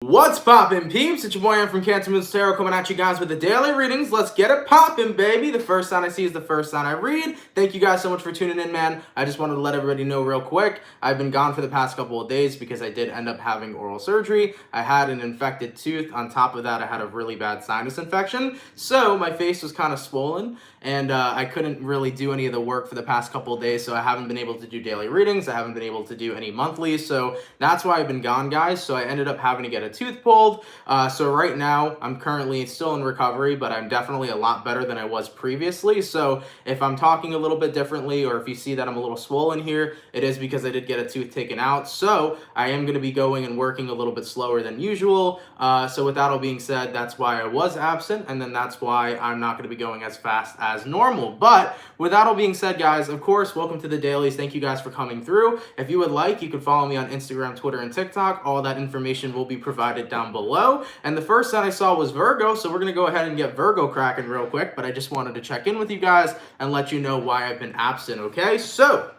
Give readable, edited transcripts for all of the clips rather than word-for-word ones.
What's poppin', peeps? It's your boy Aaron from CancerMoonsTarot coming at you guys with the daily readings. Let's get it poppin', baby. The first sign I see is the first sign I read. Thank you guys so much for tuning in, man. I just wanted to let everybody know real quick. I've been gone for the past couple of days because I did end up having oral surgery. I had an infected tooth. On top of that, I had a really bad sinus infection. So my face was kind of swollen and I couldn't really do any of the work for the past couple of days. So I haven't been able to do daily readings. I haven't been able to do any monthlies. So that's why I've been gone, guys. So I ended up having to get a tooth pulled. So right now I'm currently still in recovery, but I'm definitely a lot better than I was previously. So if I'm talking a little bit differently, or if you see that I'm a little swollen here, it is because I did get a tooth taken out. So I am going to be going and working a little bit slower than usual. So with that all being said, that's why I was absent, and then that's why I'm not going to be going as fast as normal. But with that all being said, guys, of course, welcome to the dailies. Thank you guys for coming through. If you would like, you can follow me on Instagram, Twitter, and TikTok. All that information will be provided down below. And the first sign I saw was Virgo, so we're going to go ahead and get Virgo cracking real quick. But I just wanted to check in with you guys and let you know why I've been absent, okay? So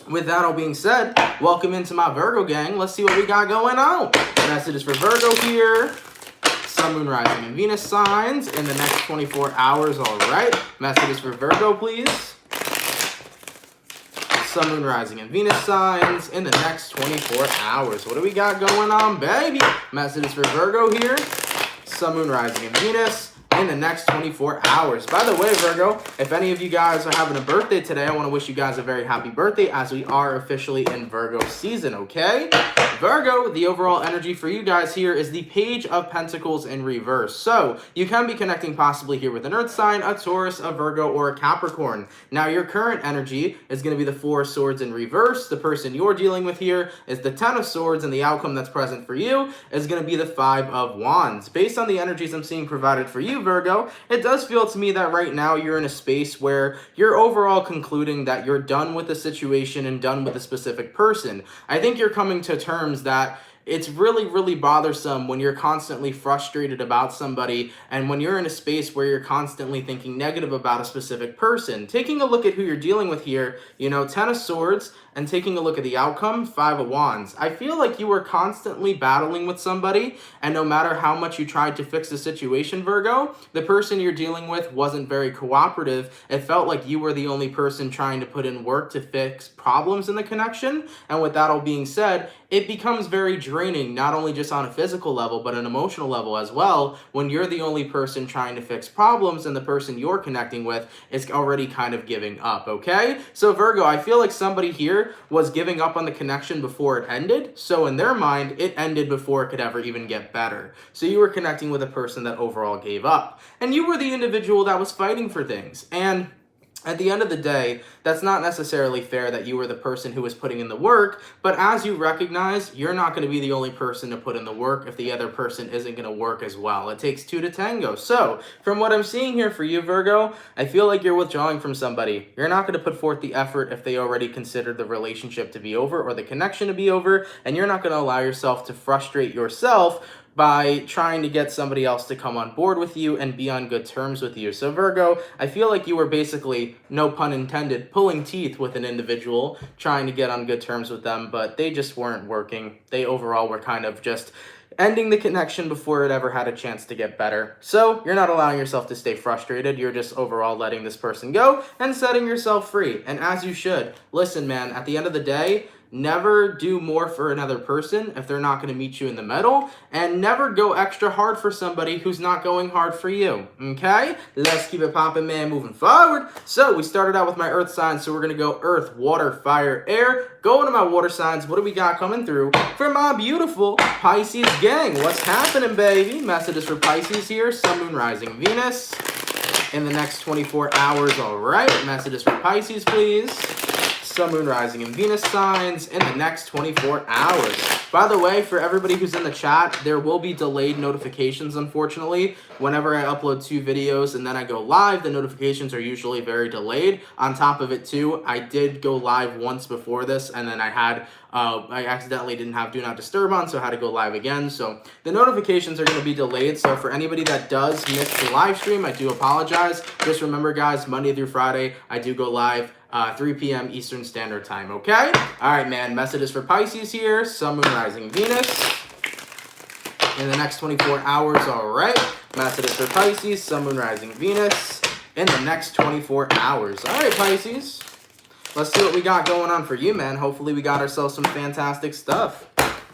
with that all being said, welcome into my Virgo gang. Let's see what we got going on. Messages for Virgo here. Sun, Moon, Rising, and Venus signs in the next 24 hours, all right? Messages for Virgo, please. Sun, Moon, Rising, and Venus signs in the next 24 hours. What do we got going on, baby? Messages for Virgo here. Sun, Moon, Rising, and Venus in the next 24 hours. By the way, Virgo, if any of you guys are having a birthday today, I want to wish you guys a very happy birthday as we are officially in Virgo season, okay? Virgo, the overall energy for you guys here is the Page of Pentacles in reverse. So you can be connecting possibly here with an Earth sign, a Taurus, a Virgo, or a Capricorn. Now your current energy is going to be the Four of Swords in reverse. The person you're dealing with here is the Ten of Swords, and the outcome that's present for you is going to be the Five of Wands. Based on the energies I'm seeing provided for you, Virgo, it does feel to me that right now you're in a space where you're overall concluding that you're done with the situation and done with a specific person. I think you're coming to terms that it's really, really bothersome when you're constantly frustrated about somebody and when you're in a space where you're constantly thinking negative about a specific person. Taking a look at who you're dealing with here, you know, Ten of Swords, and taking a look at the outcome, Five of Wands. I feel like you were constantly battling with somebody, and no matter how much you tried to fix the situation, Virgo, the person you're dealing with wasn't very cooperative. It felt like you were the only person trying to put in work to fix problems in the connection. And with that all being said, it becomes very draining, not only just on a physical level, but an emotional level as well, when you're the only person trying to fix problems and the person you're connecting with is already kind of giving up, okay? So Virgo, I feel like somebody here was giving up on the connection before it ended. So in their mind, it ended before it could ever even get better. So you were connecting with a person that overall gave up. And you were the individual that was fighting for things. And at the end of the day, that's not necessarily fair that you were the person who was putting in the work, but as you recognize, you're not going to be the only person to put in the work if the other person isn't going to work as well. It takes two to tango. So, from what I'm seeing here for you, Virgo, I feel like you're withdrawing from somebody. You're not going to put forth the effort if they already considered the relationship to be over or the connection to be over, and you're not going to allow yourself to frustrate yourself by trying to get somebody else to come on board with you and be on good terms with you. So Virgo, I feel like you were basically, no pun intended, pulling teeth with an individual, trying to get on good terms with them, but they just weren't working. They overall were kind of just ending the connection before it ever had a chance to get better. So you're not allowing yourself to stay frustrated. You're just overall letting this person go and setting yourself free. And as you should. Listen, man, at the end of the day, never do more for another person if they're not going to meet you in the middle, and never go extra hard for somebody who's not going hard for you, okay? Let's keep it poppin', man, moving forward. So we started out with my earth signs, so we're going to go earth, water, fire, air. Going to my water signs, what do we got coming through for my beautiful Pisces gang? What's happening, baby? Messages for Pisces here, Sun, Moon, Rising, Venus in the next 24 hours, all right? Messages for Pisces, please. Sun, Moon, Rising, and Venus signs in the next 24 hours. By the way, for everybody who's in the chat, there will be delayed notifications, unfortunately. Whenever I upload 2 videos and then I go live, the notifications are usually very delayed. On top of it, too, I did go live once before this, and then I accidentally didn't have Do Not Disturb on, so I had to go live again. So the notifications are going to be delayed. So for anybody that does miss the live stream, I do apologize. Just remember, guys, Monday through Friday, I do go live 3 p.m. Eastern Standard Time, okay? All right, man, messages for Pisces here, Sun, Moon, Rising, Venus in the next 24 hours. All right. Message is for Pisces, Sun, Moon, Rising, Venus in the next 24 hours. All right, Pisces. Let's see what we got going on for you, man. Hopefully we got ourselves some fantastic stuff.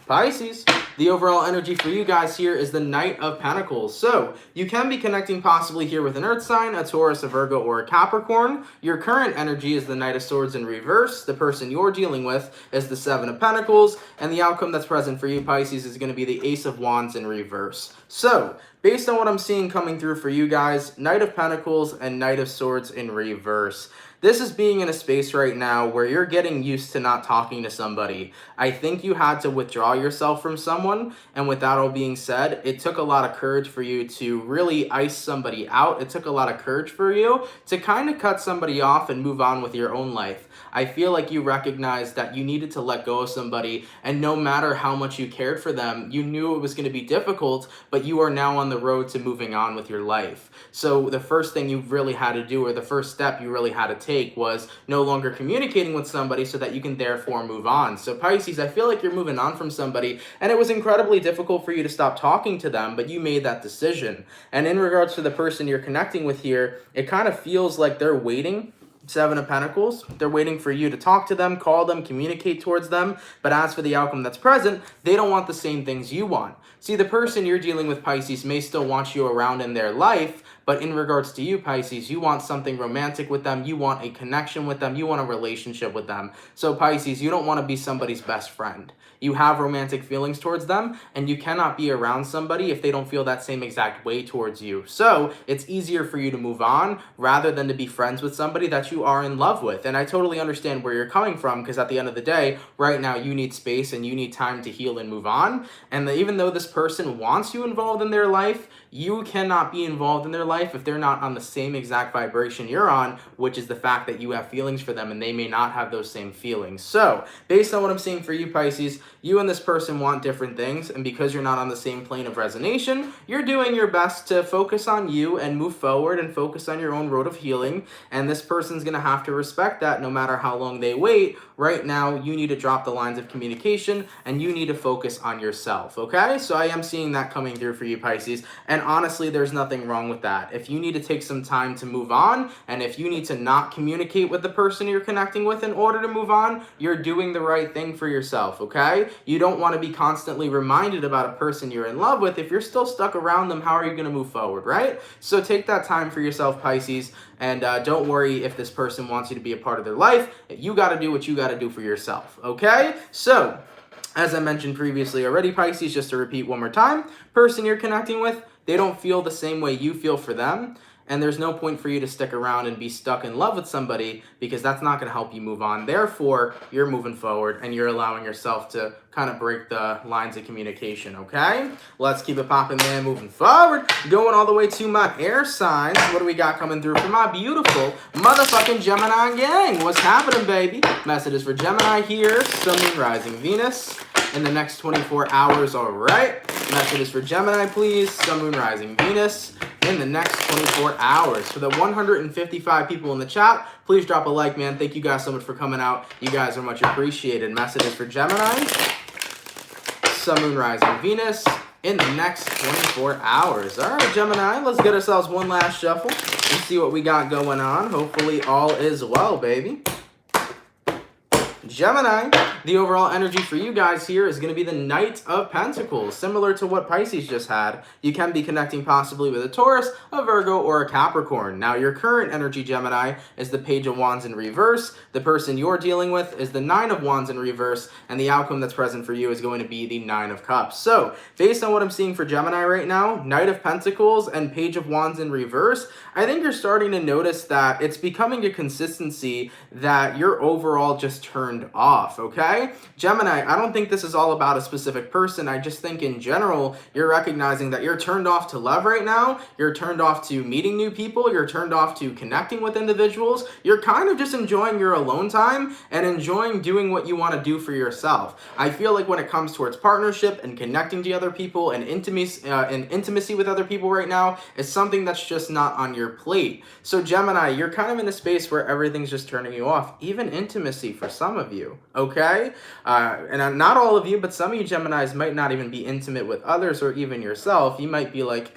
Pisces, the overall energy for you guys here is the Knight of Pentacles. So you can be connecting possibly here with an Earth sign, a Taurus, a Virgo, or a Capricorn. Your current energy is the Knight of Swords in reverse. The person you're dealing with is the Seven of Pentacles. And the outcome that's present for you, Pisces, is going to be the Ace of Wands in reverse. So based on what I'm seeing coming through for you guys, Knight of Pentacles and Knight of Swords in reverse. This is being in a space right now where you're getting used to not talking to somebody. I think you had to withdraw yourself from someone, and with that all being said, it took a lot of courage for you to really ice somebody out. It took a lot of courage for you to kind of cut somebody off and move on with your own life. I feel like you recognized that you needed to let go of somebody, and no matter how much you cared for them, you knew it was going to be difficult, but you are now on the road to moving on with your life. So the first thing you really had to do, or the first step you really had to take, was no longer communicating with somebody so that you can therefore move on. So Pisces, I feel like you're moving on from somebody, and it was incredibly difficult for you to stop talking to them, but you made that decision. And in regards to the person you're connecting with here, it kind of feels like they're waiting. Seven of Pentacles, they're waiting for you to talk to them, call them, communicate towards them. But as for the outcome that's present, they don't want the same things you want. See, the person you're dealing with, Pisces, may still want you around in their life, but in regards to you, Pisces, you want something romantic with them, you want a connection with them, you want a relationship with them. So Pisces, you don't want to be somebody's best friend. You have romantic feelings towards them, and you cannot be around somebody if they don't feel that same exact way towards you. So it's easier for you to move on rather than to be friends with somebody that you are in love with. And I totally understand where you're coming from, because at the end of the day, right now you need space and you need time to heal and move on. And even though this person wants you involved in their life, you cannot be involved in their life if they're not on the same exact vibration you're on, which is the fact that you have feelings for them and they may not have those same feelings. So based on what I'm seeing for you, Pisces, you and this person want different things, and because you're not on the same plane of resonation, you're doing your best to focus on you and move forward and focus on your own road of healing, and this person's going to have to respect that no matter how long they wait. Right now, you need to drop the lines of communication and you need to focus on yourself, okay? So I am seeing that coming through for you, Pisces, and honestly, there's nothing wrong with that. If you need to take some time to move on, and if you need to not communicate with the person you're connecting with in order to move on, you're doing the right thing for yourself, okay? You don't want to be constantly reminded about a person you're in love with. If you're still stuck around them, how are you going to move forward, right? So take that time for yourself, Pisces, and don't worry if this person wants you to be a part of their life. You got to do what you got to do for yourself, okay? So as I mentioned previously already, Pisces, just to repeat one more time, person you're connecting with, they don't feel the same way you feel for them. And there's no point for you to stick around and be stuck in love with somebody, because that's not going to help you move on. Therefore, you're moving forward and you're allowing yourself to kind of break the lines of communication, okay? Let's keep it popping, man, moving forward. Going all the way to my air signs. What do we got coming through for my beautiful motherfucking Gemini gang? What's happening, baby? Messages for Gemini here. Sun, Moon, Rising, Venus in the next 24 hours, all right? Messages for Gemini, please. Sun, Moon, Rising, Venus in the next 24 hours. For the 155 people in the chat, please drop a like, man. Thank you guys so much for coming out. You guys are much appreciated. Messages for Gemini, Sun, Moon, Rising, Venus in the next 24 hours. All right, Gemini, let's get ourselves one last shuffle and see what we got going on. Hopefully all is well, baby. Gemini, the overall energy for you guys here is going to be the Knight of Pentacles. Similar to what Pisces just had, you can be connecting possibly with a Taurus, a Virgo, or a Capricorn. Now, your current energy, Gemini, is the Page of Wands in reverse. The person you're dealing with is the Nine of Wands in reverse, and the outcome that's present for you is going to be the Nine of Cups. So, based on what I'm seeing for Gemini right now, Knight of Pentacles and Page of Wands in reverse, I think you're starting to notice that it's becoming a consistency that you're overall just turned off, okay? Gemini, I don't think this is all about a specific person. I just think in general, you're recognizing that you're turned off to love right now. You're turned off to meeting new people. You're turned off to connecting with individuals. You're kind of just enjoying your alone time and enjoying doing what you want to do for yourself. I feel like when it comes towards partnership and connecting to other people and intimacy with other people right now, is something that's just not on your plate. So Gemini, you're kind of in a space where everything's just turning you off, even intimacy for some of of you, okay? And not all of you, but some of you Geminis might not even be intimate with others or even yourself. You might be like,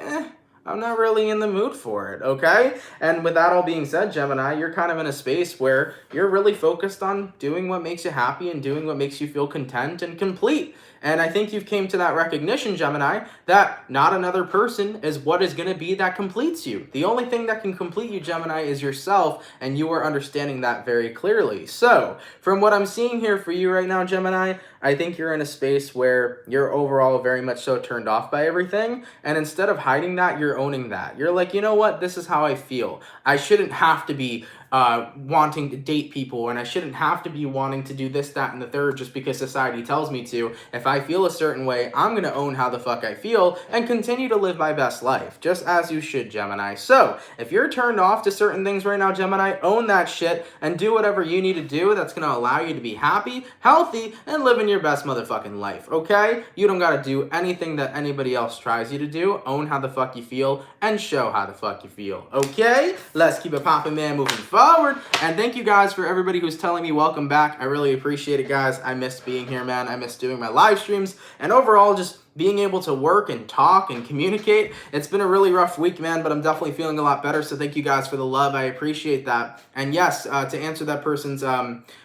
I'm not really in the mood for it, okay? And with that all being said, Gemini, you're kind of in a space where you're really focused on doing what makes you happy and doing what makes you feel content and complete. And I think you've came to that recognition, Gemini, that not another person is what is going to be that completes you. The only thing that can complete you, Gemini, is yourself, and you are understanding that very clearly. So, from what I'm seeing here for you right now, Gemini, I think you're in a space where you're overall very much so turned off by everything, and instead of hiding that, you're owning that. You're like, you know what, this is how I feel. I shouldn't have to be wanting to date people, and I shouldn't have to be wanting to do this, that, and the third just because society tells me to. If I feel a certain way, I'm going to own how the fuck I feel and continue to live my best life, just as you should, Gemini. So, if you're turned off to certain things right now, Gemini, own that shit and do whatever you need to do that's going to allow you to be happy, healthy, and living your best motherfucking life, okay? You don't got to do anything that anybody else tries you to do. Own how the fuck you feel and show how the fuck you feel, okay? Let's keep it poppin', man, moving forward. And thank you guys for everybody who's telling me welcome back. I really appreciate it, guys. I missed being here, man. I missed doing my live streams and overall just being able to work and talk and communicate. It's been a really rough week, man, but I'm definitely feeling a lot better. So thank you guys for the love. I appreciate that. And yes, to answer that person's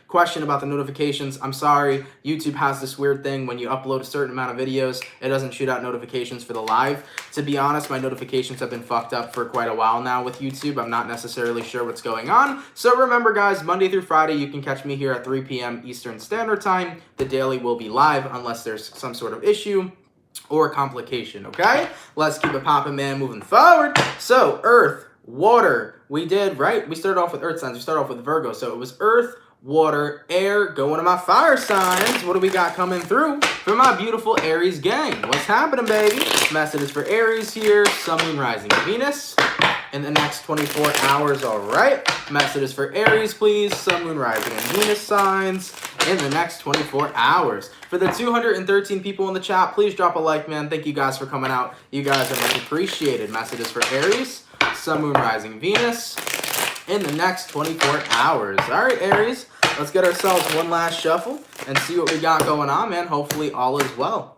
question about the notifications, I'm sorry. YouTube has this weird thing when you upload a certain amount of videos, it doesn't shoot out notifications for the live. To be honest, my notifications have been fucked up for quite a while now with YouTube. I'm not necessarily sure what's going on. So remember, guys, Monday through Friday, you can catch me here at 3 p.m. Eastern Standard Time. The daily will be live unless there's some sort of issue or complication, okay? Let's keep it poppin', man, moving forward. So, Earth, water, we did, right? We started off with Earth signs. We started off with Virgo. So it was Earth, water, air, going to my fire signs. What do we got coming through for my beautiful Aries gang? What's happening, baby? Messages for Aries here. Sun, Moon, Rising, Venus in the next 24 hours, all right? Messages for Aries, please. Sun, Moon, Rising, and Venus signs in the next 24 hours. For the 213 people in the chat, please drop a like, man. Thank you guys for coming out. You guys are much appreciated. Messages for Aries, Sun, Moon, Rising, Venus in the next 24 hours. All right, Aries, let's get ourselves one last shuffle and see what we got going on, man. Hopefully all is well.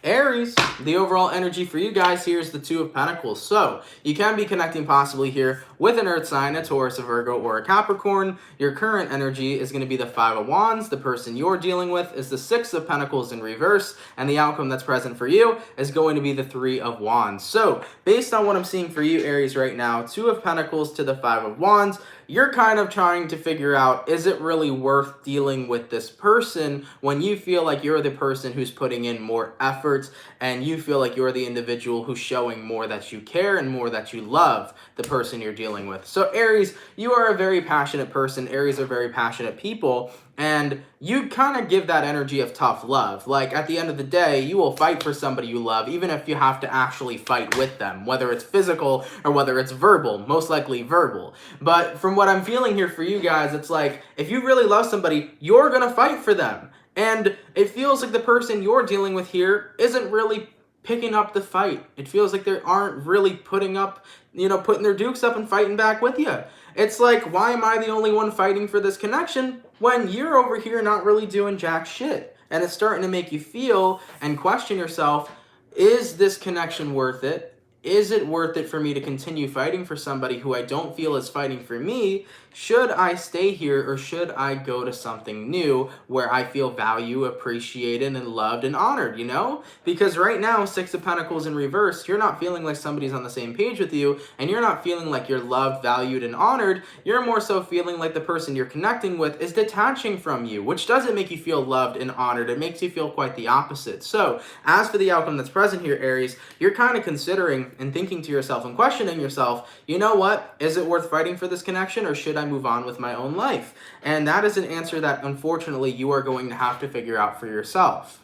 Aries, the overall energy for you guys here is the Two of Pentacles. So you can be connecting possibly here with an Earth sign, a Taurus, a Virgo, or a Capricorn. Your current energy is going to be the Five of Wands. The person you're dealing with is the Six of Pentacles in reverse. And the outcome that's present for you is going to be the Three of Wands. So based on what I'm seeing for you, Aries, right now, Two of Pentacles to the Five of Wands, you're kind of trying to figure out, is it really worth dealing with this person when you feel like you're the person who's putting in more effort and you feel like you're the individual who's showing more that you care and more that you love the person you're dealing with. So Aries, you are a very passionate person. Aries are very passionate people. And you kind of give that energy of tough love. Like, at the end of the day, you will fight for somebody you love, even if you have to actually fight with them, whether it's physical or whether it's verbal, most likely verbal. But from what I'm feeling here for you guys, it's like, if you really love somebody, you're going to fight for them. And it feels like the person you're dealing with here isn't really picking up the fight. It feels like they aren't really putting their dukes up and fighting back with you. It's like, why am I the only one fighting for this connection when you're over here not really doing jack shit? And it's starting to make you feel and question yourself, is this connection worth it? Is it worth it for me to continue fighting for somebody who I don't feel is fighting for me? Should I stay here or should I go to something new where I feel value, appreciated, and loved and honored, you know? Because right now, Six of Pentacles in reverse, you're not feeling like somebody's on the same page with you, and you're not feeling like you're loved, valued, and honored. You're more so feeling like the person you're connecting with is detaching from you, which doesn't make you feel loved and honored. It makes you feel quite the opposite. So, as for the outcome that's present here, Aries, you're kind of considering and thinking to yourself and questioning yourself, you know what? Is it worth fighting for this connection, or should I move on with my own life? And that is an answer that unfortunately you are going to have to figure out for yourself.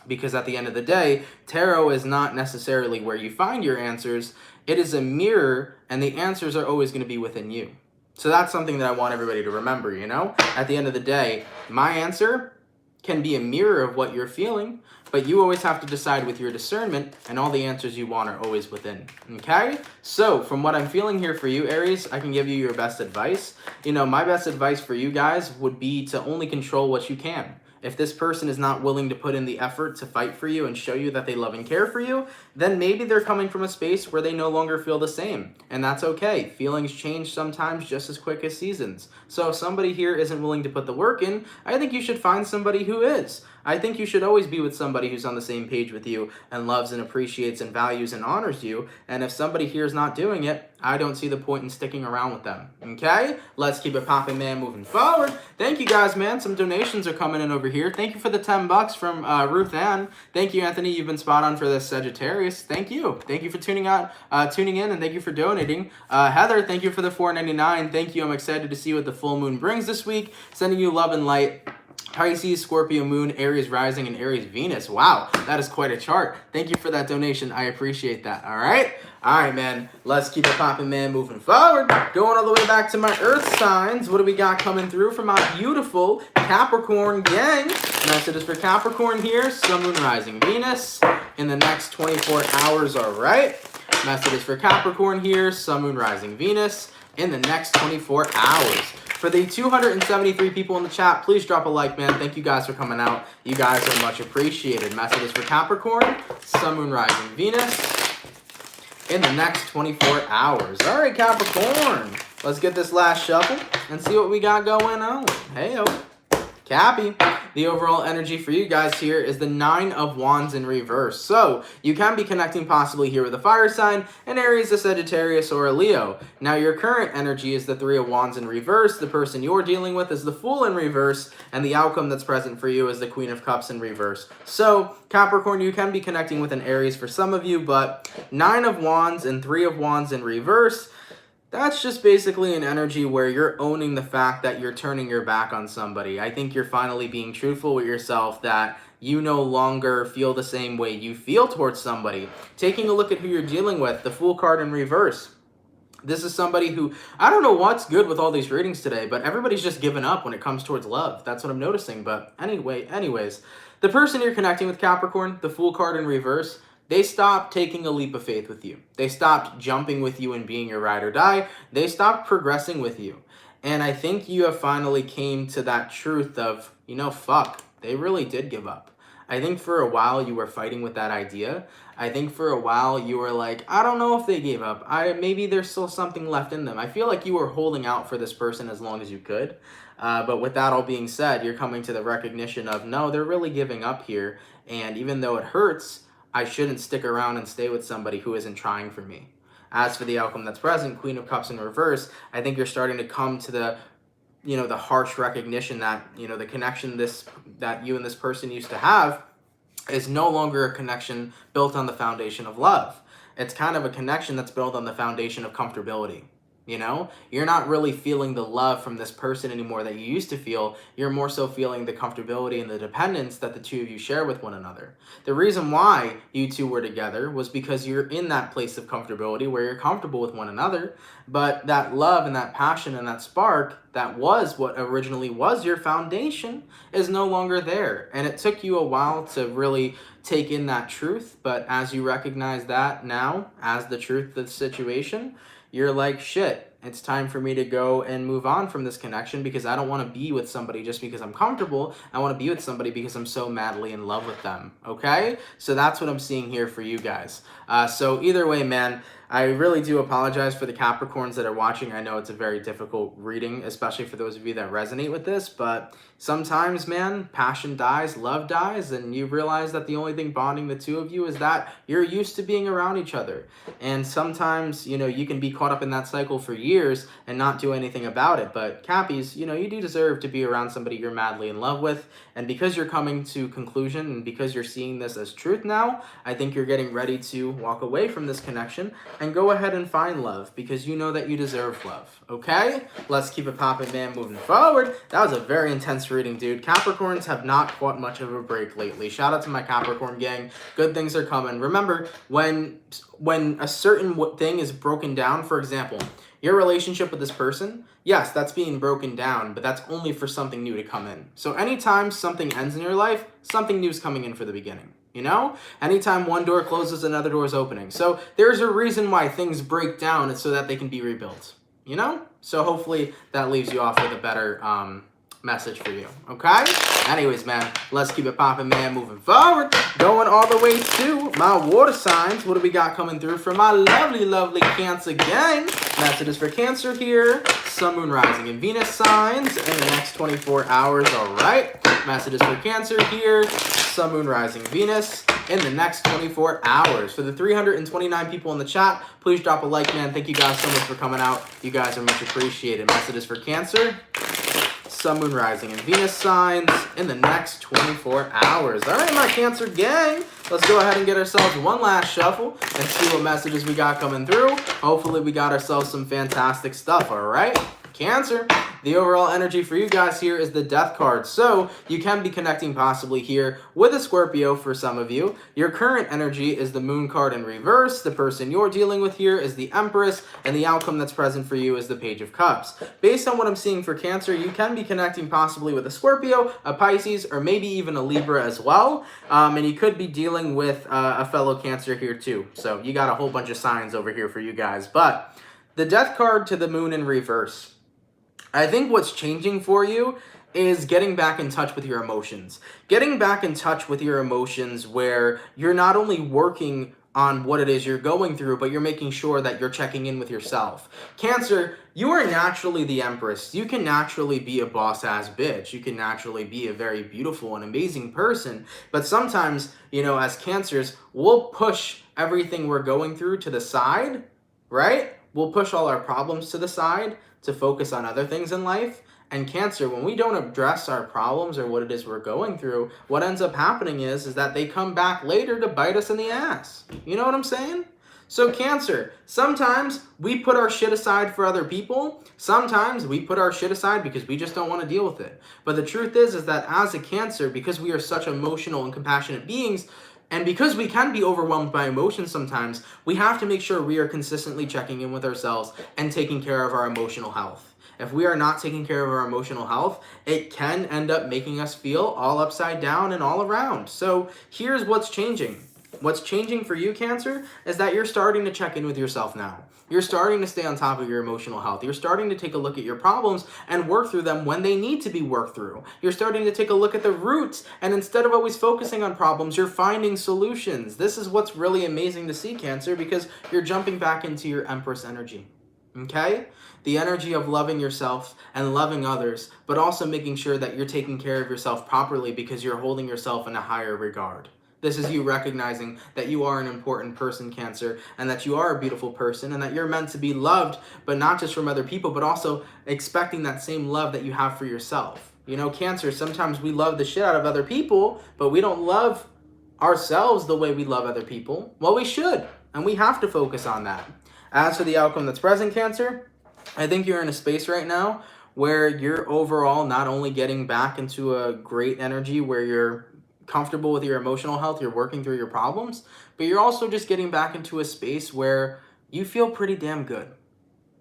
Because at the end of the day, tarot is not necessarily where you find your answers. It is a mirror, and the answers are always going to be within you. So that's something that I want everybody to remember, you know? At the end of the day, my answer can be a mirror of what you're feeling, but you always have to decide with your discernment, and all the answers you want are always within, okay? So, from what I'm feeling here for you, Aries, I can give you your best advice. You know, my best advice for you guys would be to only control what you can. If this person is not willing to put in the effort to fight for you and show you that they love and care for you, then maybe they're coming from a space where they no longer feel the same. And that's okay. Feelings change sometimes just as quick as seasons. So if somebody here isn't willing to put the work in, I think you should find somebody who is. I think you should always be with somebody who's on the same page with you and loves and appreciates and values and honors you. And if somebody here is not doing it, I don't see the point in sticking around with them. Okay? Let's keep it popping, man, moving forward. Thank you guys, man. Some donations are coming in over here. Thank you for the $10 from Ruth Ann. Thank you, Anthony. You've been spot on for this Sagittarius. Thank you. Thank you for tuning in, and thank you for donating. Heather, thank you for the $4.99. Thank you. I'm excited to see what the full moon brings this week. Sending you love and light. Pisces, Scorpio Moon, Aries Rising, and Aries Venus. Wow, that is quite a chart. Thank you for that donation. I appreciate that. All right? All right, man. Let's keep it popping, man, moving forward. Going all the way back to my Earth signs. What do we got coming through from my beautiful Capricorn gang? Messages for Capricorn here. Sun, Moon, Rising, Venus in the next 24 hours, all right? Messages for Capricorn here. Sun, Moon, Rising, Venus in the next 24 hours. For the 273 people in the chat, please drop a like, man. Thank you guys for coming out. You guys are much appreciated. Messages for Capricorn, Sun, Moon, Rising, Venus in the next 24 hours. All right, Capricorn. Let's get this last shuffle and see what we got going on. Hey-o. Cappy. The overall energy for you guys here is the 9 of Wands in reverse. So, you can be connecting possibly here with a fire sign, an Aries, a Sagittarius, or a Leo. Now, your current energy is the 3 of Wands in reverse. The person you're dealing with is the Fool in reverse, and the outcome that's present for you is the Queen of Cups in reverse. So, Capricorn, you can be connecting with an Aries for some of you, but 9 of Wands and 3 of Wands in reverse, that's just basically an energy where you're owning the fact that you're turning your back on somebody. I think you're finally being truthful with yourself that you no longer feel the same way you feel towards somebody. Taking a look at who you're dealing with, the Fool card in reverse. This is somebody who, I don't know what's good with all these readings today, but everybody's just given up when it comes towards love. That's what I'm noticing. But anyways, the person you're connecting with, Capricorn, the Fool card in reverse, they stopped taking a leap of faith with you. They stopped jumping with you and being your ride or die. They stopped progressing with you. And I think you have finally came to that truth of, you know, fuck, they really did give up. I think for a while you were fighting with that idea. I think for a while you were like, I don't know if they gave up. Maybe there's still something left in them. I feel like you were holding out for this person as long as you could. But with that all being said, you're coming to the recognition of, no, they're really giving up here. And even though it hurts, I shouldn't stick around and stay with somebody who isn't trying for me. As for the outcome that's present, Queen of Cups in reverse, I think you're starting to come to the, you know, the harsh recognition that, you know, the connection that you and this person used to have is no longer a connection built on the foundation of love. It's kind of a connection that's built on the foundation of comfortability. You know, you're not really feeling the love from this person anymore that you used to feel. You're more so feeling the comfortability and the dependence that the two of you share with one another. The reason why you two were together was because you're in that place of comfortability where you're comfortable with one another, but that love and that passion and that spark that was what originally was your foundation is no longer there. And it took you a while to really take in that truth, but as you recognize that now as the truth of the situation, you're like, shit, it's time for me to go and move on from this connection because I don't want to be with somebody just because I'm comfortable. I want to be with somebody because I'm so madly in love with them, okay? So that's what I'm seeing here for you guys. So either way, man, I really do apologize for the Capricorns that are watching. I know it's a very difficult reading, especially for those of you that resonate with this, but sometimes, man, passion dies, love dies, and you realize that the only thing bonding the two of you is that you're used to being around each other. And sometimes, you know, you can be caught up in that cycle for years and not do anything about it. But Cappies, you know, you do deserve to be around somebody you're madly in love with. And because you're coming to conclusion and because you're seeing this as truth now, I think you're getting ready to walk away from this connection and go ahead and find love because you know that you deserve love, okay? Let's keep it popping, man, moving forward. That was a very intense reading, dude. Capricorns have not caught much of a break lately. Shout out to my Capricorn gang. Good things are coming. Remember, when a certain thing is broken down, for example, Your relationship with this person, yes, that's being broken down, but that's only for something new to come in. So anytime something ends in your life, something new is coming in for the beginning. You know, anytime one door closes, another door is opening. So there's a reason why things break down. It's so that they can be rebuilt, you know? So hopefully that leaves you off with a better message for you, okay? Anyways, man, let's keep it popping, man, moving forward. Going all the way to my water signs. What do we got coming through from my lovely, lovely Cancer gang? Messages for Cancer here. Sun, Moon, Rising, and Venus signs in the next 24 hours, all right? Messages for Cancer here. Sun, Moon, Rising, Venus in the next 24 hours. For the 329 people in the chat, please drop a like, man. Thank you guys so much for coming out. You guys are much appreciated. Messages for Cancer. Sun, Moon, Rising, and Venus signs in the next 24 hours. All right, my Cancer gang, let's go ahead and get ourselves one last shuffle and see what messages we got coming through. Hopefully we got ourselves some fantastic stuff, all right? Cancer, the overall energy for you guys here is the Death card. So you can be connecting possibly here with a Scorpio for some of you. Your current energy is the Moon card in reverse. The person you're dealing with here is the Empress, and the outcome that's present for you is the Page of Cups. Based on what I'm seeing for Cancer, you can be connecting possibly with a Scorpio, a Pisces, or maybe even a Libra as well. And you could be dealing with a fellow Cancer here too. So you got a whole bunch of signs over here for you guys. But the Death card to the Moon in reverse. I think what's changing for you is getting back in touch with your emotions. Getting back in touch with your emotions where you're not only working on what it is you're going through, but you're making sure that you're checking in with yourself. Cancer, you are naturally the Empress. You can naturally be a boss-ass bitch. You can naturally be a very beautiful and amazing person. But sometimes, you know, as Cancers, we'll push everything we're going through to the side, right? We'll push all our problems to the side to focus on other things in life. And Cancer, when we don't address our problems or what it is we're going through, what ends up happening is that they come back later to bite us in the ass. You know what I'm saying? So Cancer, sometimes we put our shit aside for other people. Sometimes we put our shit aside because we just don't want to deal with it. But the truth is that as a Cancer, because we are such emotional and compassionate beings, and because we can be overwhelmed by emotions sometimes, we have to make sure we are consistently checking in with ourselves and taking care of our emotional health. If we are not taking care of our emotional health, it can end up making us feel all upside down and all around. So here's what's changing. What's changing for you, Cancer, is that you're starting to check in with yourself now. You're starting to stay on top of your emotional health. You're starting to take a look at your problems and work through them when they need to be worked through. You're starting to take a look at the roots, and instead of always focusing on problems, you're finding solutions. This is what's really amazing to see, Cancer, because you're jumping back into your Empress energy, okay? The energy of loving yourself and loving others, but also making sure that you're taking care of yourself properly because you're holding yourself in a higher regard. This is you recognizing that you are an important person, Cancer, and that you are a beautiful person, and that you're meant to be loved, but not just from other people, but also expecting that same love that you have for yourself. You know, Cancer, sometimes we love the shit out of other people, but we don't love ourselves the way we love other people. Well, we should, and we have to focus on that. As for the outcome that's present, Cancer, I think you're in a space right now where you're overall not only getting back into a great energy where you're comfortable with your emotional health, you're working through your problems, but you're also just getting back into a space where you feel pretty damn good.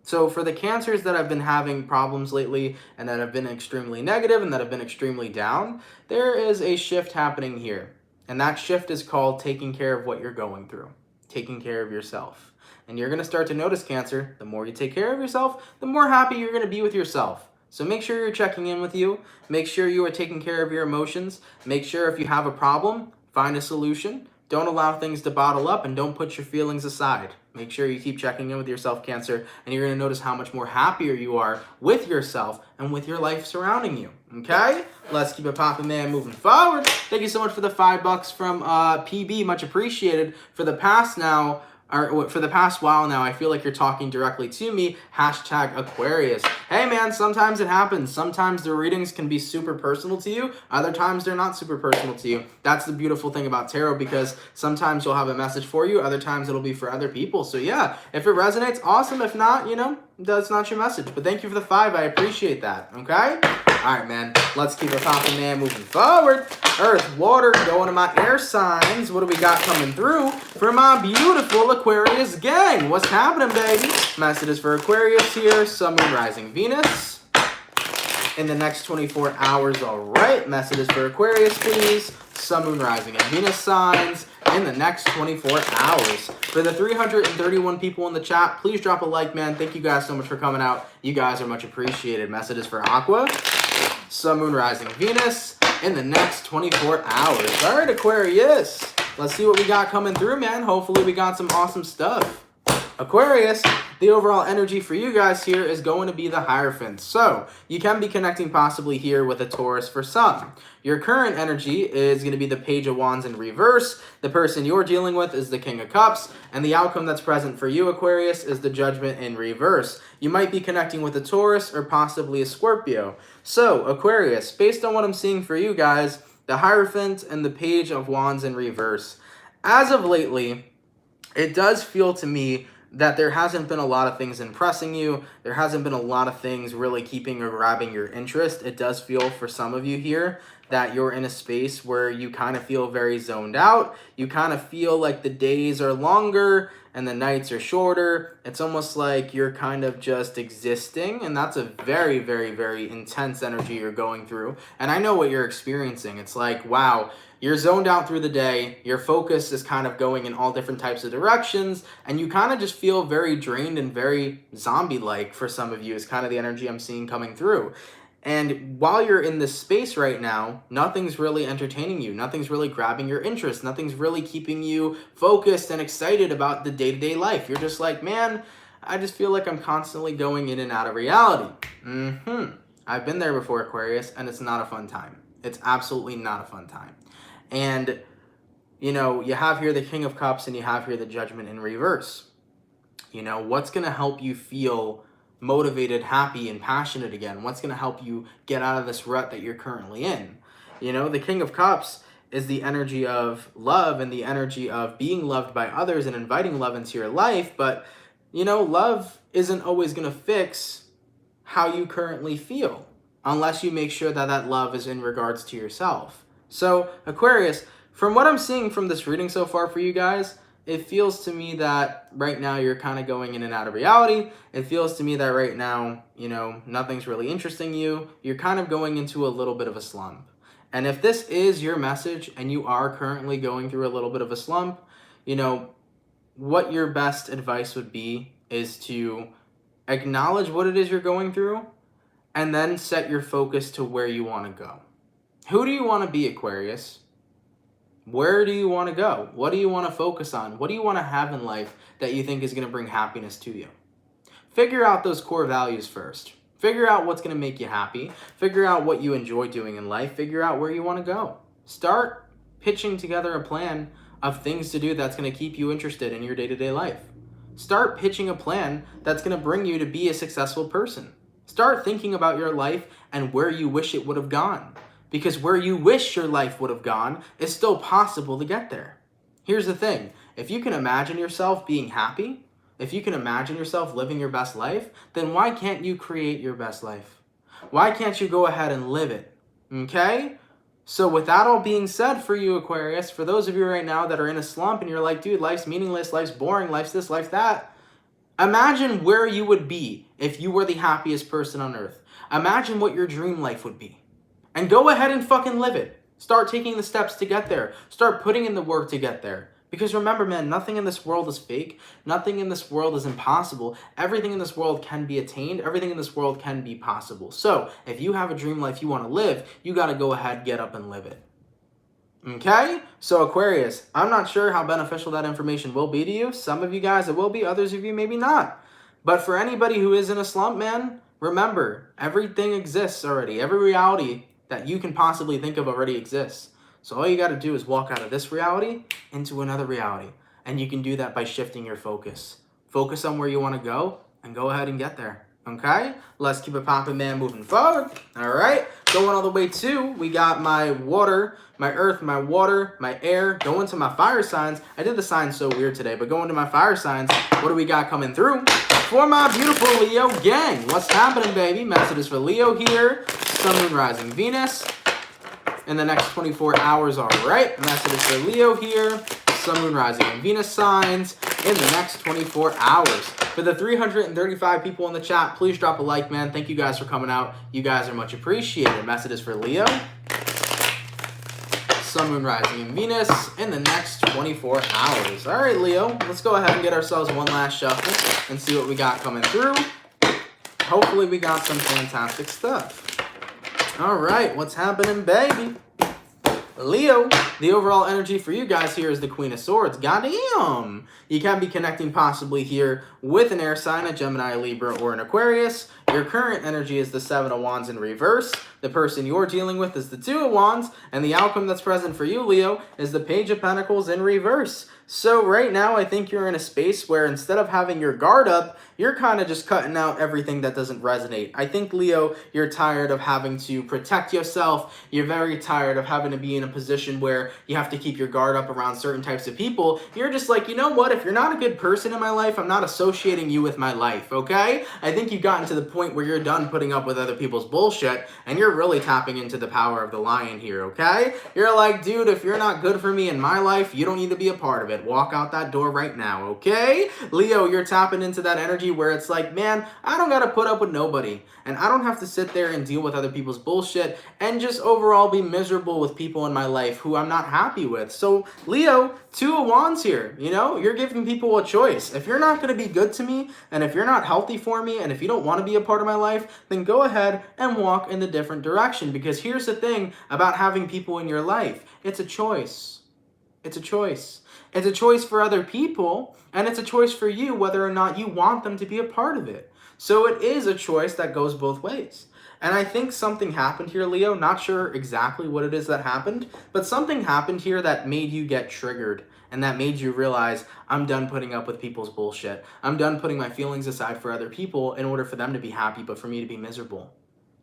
So for the Cancers that have been having problems lately and that have been extremely negative and that have been extremely down, there is a shift happening here. And that shift is called taking care of what you're going through, taking care of yourself. And you're going to start to notice, Cancer, the more you take care of yourself, the more happy you're going to be with yourself. So make sure you're checking in with you. Make sure you are taking care of your emotions. Make sure if you have a problem, find a solution. Don't allow things to bottle up and don't put your feelings aside. Make sure you keep checking in with yourself, Cancer, and you're going to notice how much more happier you are with yourself and with your life surrounding you. Okay? Let's keep it popping, man, moving forward. Thank you so much for the $5 from PB. Much appreciated. For the past while now, I feel like you're talking directly to me. Hashtag Aquarius. Hey man, sometimes it happens. Sometimes the readings can be super personal to you. Other times they're not super personal to you. That's the beautiful thing about tarot, because sometimes you'll have a message for you. Other times it'll be for other people. So yeah, if it resonates, awesome. If not, you know, that's not your message. But thank you for the 5. I appreciate that. Okay? All right, man. Let's keep it popping, man. Moving forward. Earth, water, going to my air signs. What do we got coming through for my beautiful Aquarius gang? What's happening, baby? Messages for Aquarius here. Sun, Moon, Rising, Venus. In the next 24 hours, all right. Messages for Aquarius, please. Sun, Moon, Rising, and Venus signs in the next 24 hours. For the 331 people in the chat, please drop a like, man. Thank you guys so much for coming out. You guys are much appreciated. Messages for Aqua. Sun, Moon, Rising, Venus in the next 24 hours. All right, Aquarius. Let's see what we got coming through, man. Hopefully we got some awesome stuff. Aquarius, the overall energy for you guys here is going to be the Hierophant. So you can be connecting possibly here with a Taurus for some. Your current energy is going to be the Page of Wands in reverse. The person you're dealing with is the King of Cups. And the outcome that's present for you, Aquarius, is the Judgment in reverse. You might be connecting with a Taurus or possibly a Scorpio. So, Aquarius, based on what I'm seeing for you guys, the Hierophant and the Page of Wands in reverse. As of lately, it does feel to me that there hasn't been a lot of things impressing you. There hasn't been a lot of things really keeping or grabbing your interest. It does feel for some of you here that you're in a space where you kind of feel very zoned out. You kind of feel like the days are longer and the nights are shorter. It's almost like you're kind of just existing, and that's a very, very, very intense energy you're going through. And I know what you're experiencing. It's like, wow, you're zoned out through the day, your focus is kind of going in all different types of directions, and you kind of just feel very drained and very zombie-like for some of you is kind of the energy I'm seeing coming through. And while you're in this space right now, nothing's really entertaining you. Nothing's really grabbing your interest. Nothing's really keeping you focused and excited about the day-to-day life. You're just like, man, I just feel like I'm constantly going in and out of reality. I've been there before, Aquarius, and it's not a fun time. It's absolutely not a fun time. And, you know, you have here the King of Cups and you have here the Judgment in reverse. You know, what's going to help you feel motivated, happy, and passionate again? What's going to help you get out of this rut that you're currently in? You know, the King of Cups is the energy of love and the energy of being loved by others and inviting love into your life. But, you know, love isn't always going to fix how you currently feel unless you make sure that that love is in regards to yourself. So, Aquarius, from what I'm seeing from this reading so far for you guys, it feels to me that right now you're kind of going in and out of reality. It feels to me that right now, you know, nothing's really interesting you. You're kind of going into a little bit of a slump. And if this is your message and you are currently going through a little bit of a slump, you know, what your best advice would be is to acknowledge what it is you're going through and then set your focus to where you want to go. Who do you want to be, Aquarius? Where do you want to go? What do you want to focus on? What do you want to have in life that you think is going to bring happiness to you? Figure out those core values first. Figure out what's going to make you happy. Figure out what you enjoy doing in life. Figure out where you want to go. Start pitching together a plan of things to do that's going to keep you interested in your day-to-day life. Start pitching a plan that's going to bring you to be a successful person. Start thinking about your life and where you wish it would have gone. Because where you wish your life would have gone is still possible to get there. Here's the thing. If you can imagine yourself being happy, if you can imagine yourself living your best life, then why can't you create your best life? Why can't you go ahead and live it? Okay? So with that all being said for you, Aquarius, for those of you right now that are in a slump and you're like, dude, life's meaningless, life's boring, life's this, life's that. Imagine where you would be if you were the happiest person on earth. Imagine what your dream life would be. And go ahead and fucking live it. Start taking the steps to get there. Start putting in the work to get there. Because remember, man, nothing in this world is fake. Nothing in this world is impossible. Everything in this world can be attained. Everything in this world can be possible. So, if you have a dream life you want to live, you got to go ahead, get up and live it. Okay? So, Aquarius, I'm not sure how beneficial that information will be to you. Some of you guys it will be. Others of you maybe not. But for anybody who is in a slump, man, remember, everything exists already. Every reality that you can possibly think of already exists. So all you got to do is walk out of this reality into another reality. And you can do that by shifting your focus. Focus on where you want to go and go ahead and get there. Okay? Let's keep it popping, man, moving forward. All right? Going all the way to, we got my water, my earth, my water, my air, going to my fire signs. I did the signs so weird today, but going to my fire signs, what do we got coming through? For my beautiful Leo gang, what's happening, baby? Messages for Leo here. Sun, Moon, Rising, Venus in the next 24 hours. All right, messages for Leo here. Sun, Moon, Rising, and Venus signs in the next 24 hours. For the 335 people in the chat, please drop a like, man. Thank you guys for coming out. You guys are much appreciated. Messages for Leo. Sun, Moon, Rising, and Venus in the next 24 hours. All right, Leo, let's go ahead and get ourselves one last shuffle and see what we got coming through. Hopefully we got some fantastic stuff. All right, what's happening, baby? Leo, the overall energy for you guys here is the Queen of Swords. Goddamn! You can be connecting possibly here with an air sign, a Gemini, a Libra, or an Aquarius. Your current energy is the Seven of Wands in reverse. The person you're dealing with is the Two of Wands. And the outcome that's present for you, Leo, is the Page of Pentacles in reverse. So right now, I think you're in a space where instead of having your guard up, you're kind of just cutting out everything that doesn't resonate. I think, Leo, you're tired of having to protect yourself. You're very tired of having to be in a position where you have to keep your guard up around certain types of people. You're just like, you know what? If you're not a good person in my life, I'm not associating you with my life, okay? I think you've gotten to the point where you're done putting up with other people's bullshit, and you're really tapping into the power of the lion here, okay? You're like, dude, if you're not good for me in my life, you don't need to be a part of it. Walk out that door right now, okay? Leo, you're tapping into that energy where it's like, man, I don't gotta put up with nobody, and I don't have to sit there and deal with other people's bullshit and just overall be miserable with people in my life who I'm not happy with. So, Leo, Two of Wands here, you know, you're giving people a choice. If you're not gonna be good to me, and if you're not healthy for me, and if you don't want to be a part of my life, then go ahead and walk in the different direction. Because here's the thing about having people in your life. It's a choice. It's a choice. It's a choice for other people, and it's a choice for you whether or not you want them to be a part of it. So it is a choice that goes both ways. And I think something happened here, Leo. Not sure exactly what it is that happened, but something happened here that made you get triggered and that made you realize, I'm done putting up with people's bullshit. I'm done putting my feelings aside for other people in order for them to be happy, but for me to be miserable.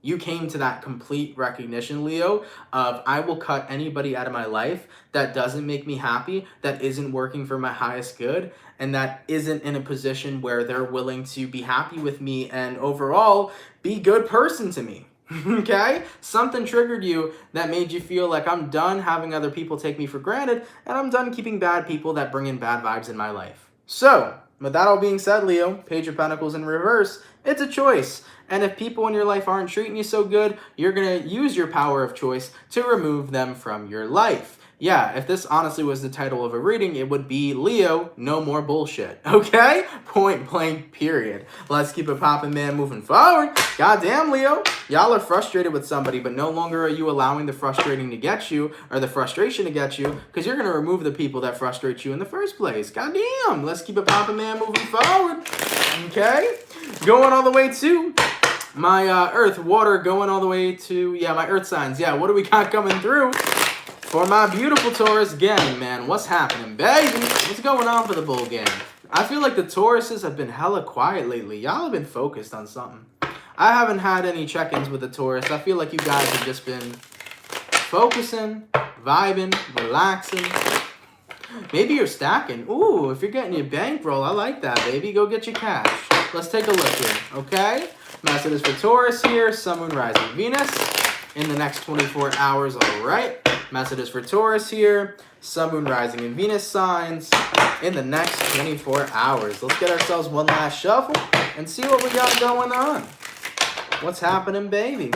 You came to that complete recognition, Leo, of I will cut anybody out of my life that doesn't make me happy, that isn't working for my highest good, and that isn't in a position where they're willing to be happy with me and overall be a good person to me. Okay? Something triggered you that made you feel like I'm done having other people take me for granted, and I'm done keeping bad people that bring in bad vibes in my life. So, with that all being said, Leo, Page of Pentacles in reverse, it's a choice. And if people in your life aren't treating you so good, you're going to use your power of choice to remove them from your life. Yeah, if this honestly was the title of a reading, it would be Leo, no more bullshit. Okay? Point blank, period. Let's keep it popping, man, moving forward. Goddamn, Leo. Y'all are frustrated with somebody, but no longer are you allowing the frustrating to get you, or the frustration to get you, because you're going to remove the people that frustrate you in the first place. Goddamn. Let's keep it popping, man, moving forward. Okay? Going all the way to my earth, water, going all the way to, yeah, my earth signs. Yeah, what do we got coming through? For my beautiful Taurus gang, man, what's happening, baby? What's going on for the bull gang? I feel like the Tauruses have been hella quiet lately. Y'all have been focused on something. I haven't had any check-ins with the Taurus. I feel like you guys have just been focusing, vibing, relaxing. Maybe you're stacking. Ooh, if you're getting your bankroll, I like that, baby. Go get your cash. Let's take a look here, okay? Messages for Taurus here. Sun, Moon, Rising, Venus in the next 24 hours, all right? Messages for Taurus here. Sun, Moon, Rising, and Venus signs in the next 24 hours. Let's get ourselves one last shuffle and see what we got going on. What's happening, baby?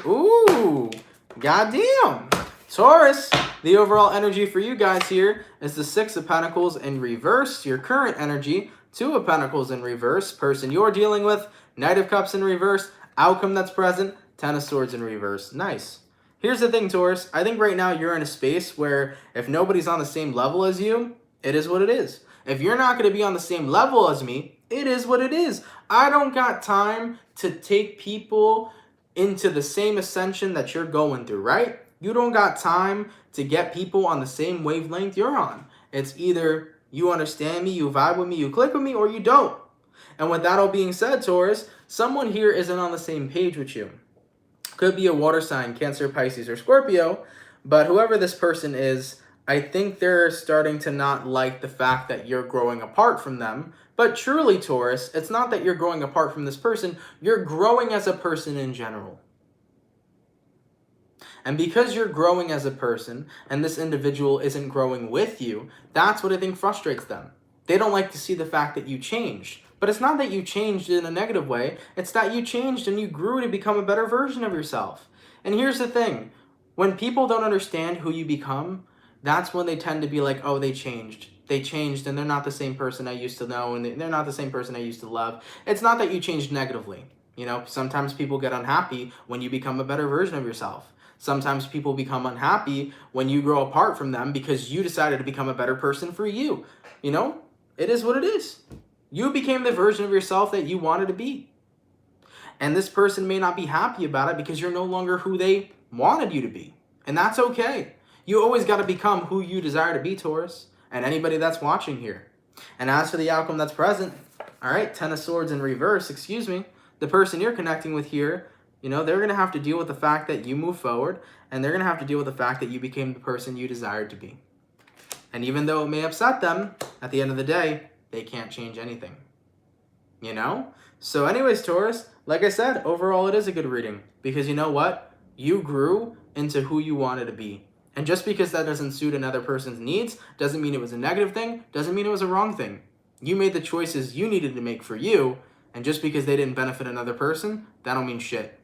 Ooh, goddamn. Taurus, the overall energy for you guys here is the Six of Pentacles in reverse. Your current energy, Two of Pentacles in reverse. Person you're dealing with, Knight of Cups in reverse. Outcome that's present, Ten of Swords in reverse. Nice. Here's the thing, Taurus. I think right now you're in a space where if nobody's on the same level as you, it is what it is. If you're not going to be on the same level as me, it is what it is. I don't got time to take people into the same ascension that you're going through, right? You don't got time to get people on the same wavelength you're on. It's either you understand me, you vibe with me, you click with me, or you don't. And with that all being said, Taurus, someone here isn't on the same page with you. Could be a water sign, Cancer, Pisces, or Scorpio, but whoever this person is, I think they're starting to not like the fact that you're growing apart from them. But truly, Taurus, it's not that you're growing apart from this person, you're growing as a person in general. And because you're growing as a person and this individual isn't growing with you, that's what I think frustrates them. They don't like to see the fact that you changed. But it's not that you changed in a negative way. It's that you changed and you grew to become a better version of yourself. And here's the thing. When people don't understand who you become, that's when they tend to be like, oh, they changed. They changed and they're not the same person I used to know and they're not the same person I used to love. It's not that you changed negatively. You know, sometimes people get unhappy when you become a better version of yourself. Sometimes people become unhappy when you grow apart from them because you decided to become a better person for you. You know, it is what it is. You became the version of yourself that you wanted to be. And this person may not be happy about it because you're no longer who they wanted you to be. And that's okay. You always got to become who you desire to be, Taurus, and anybody that's watching here. And as for the outcome that's present, all right, Ten of Swords in reverse, the person you're connecting with here, you know, they're going to have to deal with the fact that you move forward, and they're going to have to deal with the fact that you became the person you desired to be. And even though it may upset them, at the end of the day, they can't change anything. You know? So anyways, Taurus, like I said, overall it is a good reading. Because you know what? You grew into who you wanted to be. And just because that doesn't suit another person's needs, doesn't mean it was a negative thing, doesn't mean it was a wrong thing. You made the choices you needed to make for you, and just because they didn't benefit another person, that don't mean shit.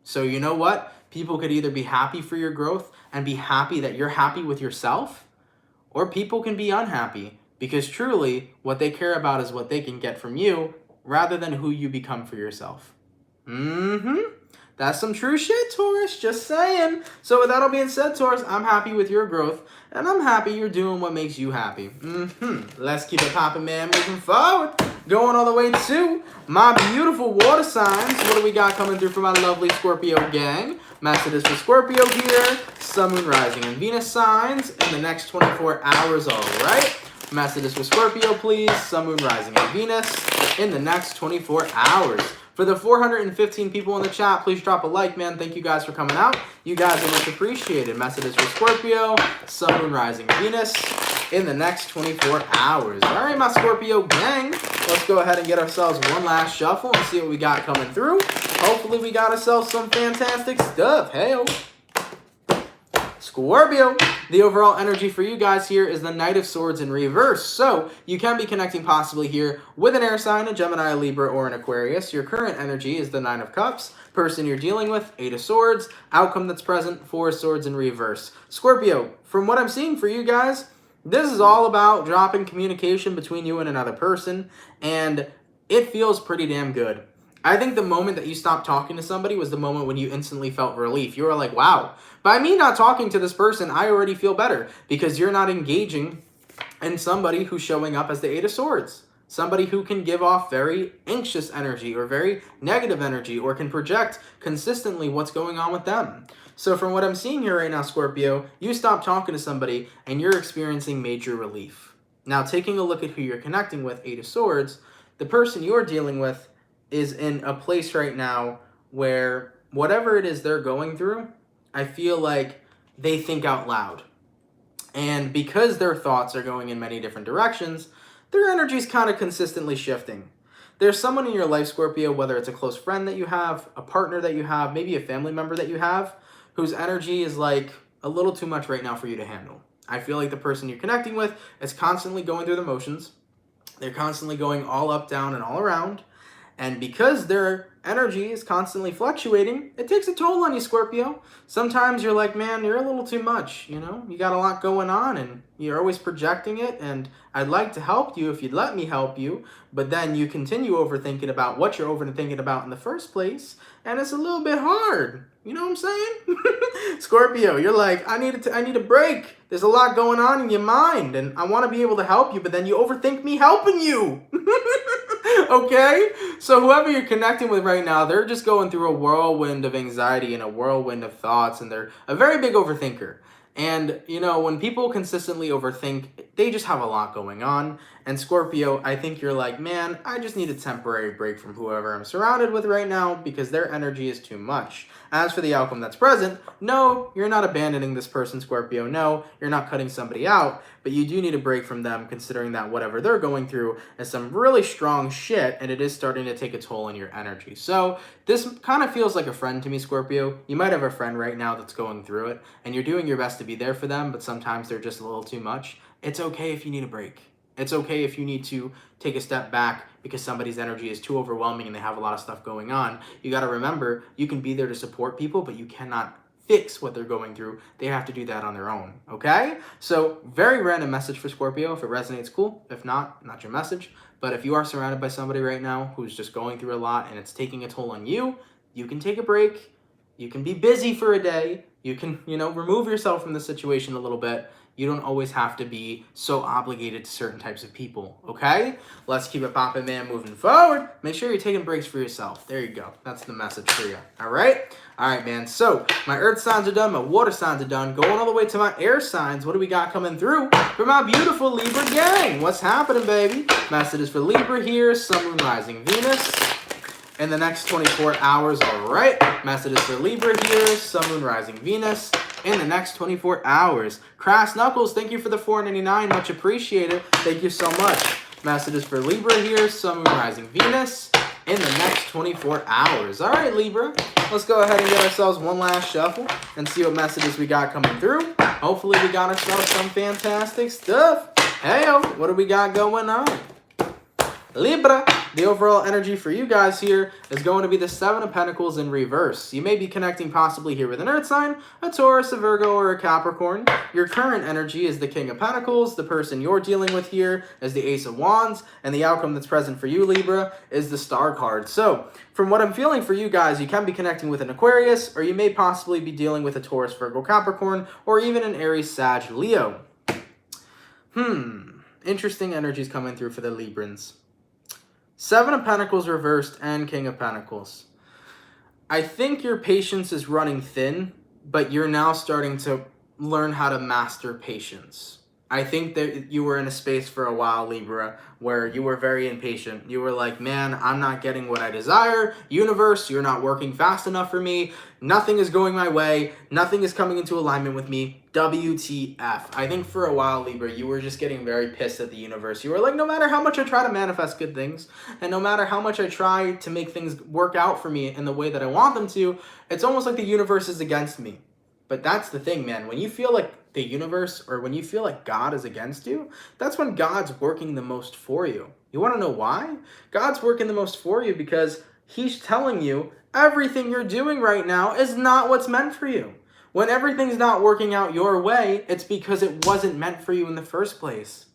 So you know what? People could either be happy for your growth and be happy that you're happy with yourself, or people can be unhappy because truly what they care about is what they can get from you rather than who you become for yourself. That's some true shit, Taurus, just saying. So with that all being said, Taurus, I'm happy with your growth, and I'm happy you're doing what makes you happy. Let's keep it popping, man, moving forward. Going all the way to my beautiful water signs. What do we got coming through for my lovely Scorpio gang? Messages for Scorpio here. Sun, Moon, Rising, and Venus signs in the next 24 hours, all right? Messages for Scorpio, please. Sun, Moon, Rising, and Venus in the next 24 hours. For the 415 people in the chat, please drop a like, man. Thank you guys for coming out. You guys are much appreciated. Messages for Scorpio, Sun, Moon, Rising, Venus in the next 24 hours. All right, my Scorpio gang. Let's go ahead and get ourselves one last shuffle and see what we got coming through. Hopefully we got ourselves some fantastic stuff. Hey-o. Scorpio, the overall energy for you guys here is the Knight of Swords in reverse. So you can be connecting possibly here with an air sign, a Gemini, a Libra, or an Aquarius. Your current energy is the Nine of Cups. Person you're dealing with, Eight of Swords. Outcome that's present, Four of Swords in reverse. Scorpio, from what I'm seeing for you guys, this is all about dropping communication between you and another person, and it feels pretty damn good. I think the moment that you stopped talking to somebody was the moment when you instantly felt relief. You were like, wow, by me not talking to this person, I already feel better because you're not engaging in somebody who's showing up as the Eight of Swords. Somebody who can give off very anxious energy or very negative energy or can project consistently what's going on with them. So from what I'm seeing here right now, Scorpio, you stopped talking to somebody and you're experiencing major relief. Now, taking a look at who you're connecting with, Eight of Swords, the person you're dealing with is in a place right now where whatever it is they're going through, I feel like they think out loud. And because their thoughts are going in many different directions, their energy is kind of consistently shifting. There's someone in your life, Scorpio, whether it's a close friend that you have, a partner that you have, maybe a family member that you have, whose energy is like a little too much right now for you to handle. I feel like the person you're connecting with is constantly going through the motions. They're constantly going all up, down, and all around. And because their energy is constantly fluctuating, it takes a toll on you, Scorpio. Sometimes you're like, man, you're a little too much, you know? You got a lot going on and you're always projecting it, and I'd like to help you if you'd let me help you, but then you continue overthinking about what you're overthinking about in the first place, and it's a little bit hard. You know what I'm saying? Scorpio, you're like, I need a break. There's a lot going on in your mind, and I want to be able to help you, but then you overthink me helping you. Okay? So whoever you're connecting with right now, they're just going through a whirlwind of anxiety and a whirlwind of thoughts, and they're a very big overthinker. And, you know, when people consistently overthink, they just have a lot going on. And Scorpio, I think you're like, man, I just need a temporary break from whoever I'm surrounded with right now because their energy is too much. As for the outcome that's present, no, you're not abandoning this person, Scorpio. No, you're not cutting somebody out, but you do need a break from them considering that whatever they're going through is some really strong shit and it is starting to take a toll on your energy. So this kind of feels like a friend to me, Scorpio. You might have a friend right now that's going through it and you're doing your best to be there for them, but sometimes they're just a little too much. It's okay if you need a break. It's okay if you need to take a step back because somebody's energy is too overwhelming and they have a lot of stuff going on. You got to remember, you can be there to support people, but you cannot fix what they're going through. They have to do that on their own, okay? So, very random message for Scorpio. If it resonates, cool. If not, not your message. But if you are surrounded by somebody right now who's just going through a lot and it's taking a toll on you, you can take a break. You can be busy for a day. You can, remove yourself from the situation a little bit. You don't always have to be so obligated to certain types of people, okay? Let's keep it poppin', man, moving forward. Make sure you're taking breaks for yourself. There you go. That's the message for you, all right? All right, man. So my earth signs are done. My water signs are done. Going all the way to my air signs. What do we got coming through for my beautiful Libra gang? What's happening, baby? Messages for Libra here. Sun, Moon, Rising, Venus. In the next 24 hours, all right. Messages for Libra here. Sun, Moon, Rising, Venus. In the next 24 hours. Crass Knuckles, thank you for the $4.99. Much appreciated. Thank you so much. Messages for Libra here. Sun, Moon, Rising, Venus. In the next 24 hours. All right, Libra. Let's go ahead and get ourselves one last shuffle and see what messages we got coming through. Hopefully we got ourselves some fantastic stuff. Hey-o, what do we got going on? Libra, the overall energy for you guys here is going to be the Seven of Pentacles in reverse. You may be connecting possibly here with an Earth sign, a Taurus, a Virgo, or a Capricorn. Your current energy is the King of Pentacles. The person you're dealing with here is the Ace of Wands. And the outcome that's present for you, Libra, is the Star card. So, from what I'm feeling for you guys, you can be connecting with an Aquarius, or you may possibly be dealing with a Taurus, Virgo, Capricorn, or even an Aries, Sag, Leo. Interesting energies coming through for the Librans. Seven of Pentacles reversed and King of Pentacles. I think your patience is running thin, but you're now starting to learn how to master patience. I think that you were in a space for a while, Libra, where you were very impatient. You were like, man, I'm not getting what I desire. Universe, you're not working fast enough for me. Nothing is going my way. Nothing is coming into alignment with me. WTF. I think for a while, Libra, you were just getting very pissed at the universe. You were like, no matter how much I try to manifest good things, and no matter how much I try to make things work out for me in the way that I want them to, it's almost like the universe is against me. But that's the thing, man. When you feel like the universe, or when you feel like God is against you, that's when God's working the most for you. You want to know why? God's working the most for you because he's telling you everything you're doing right now is not what's meant for you. When everything's not working out your way, it's because it wasn't meant for you in the first place.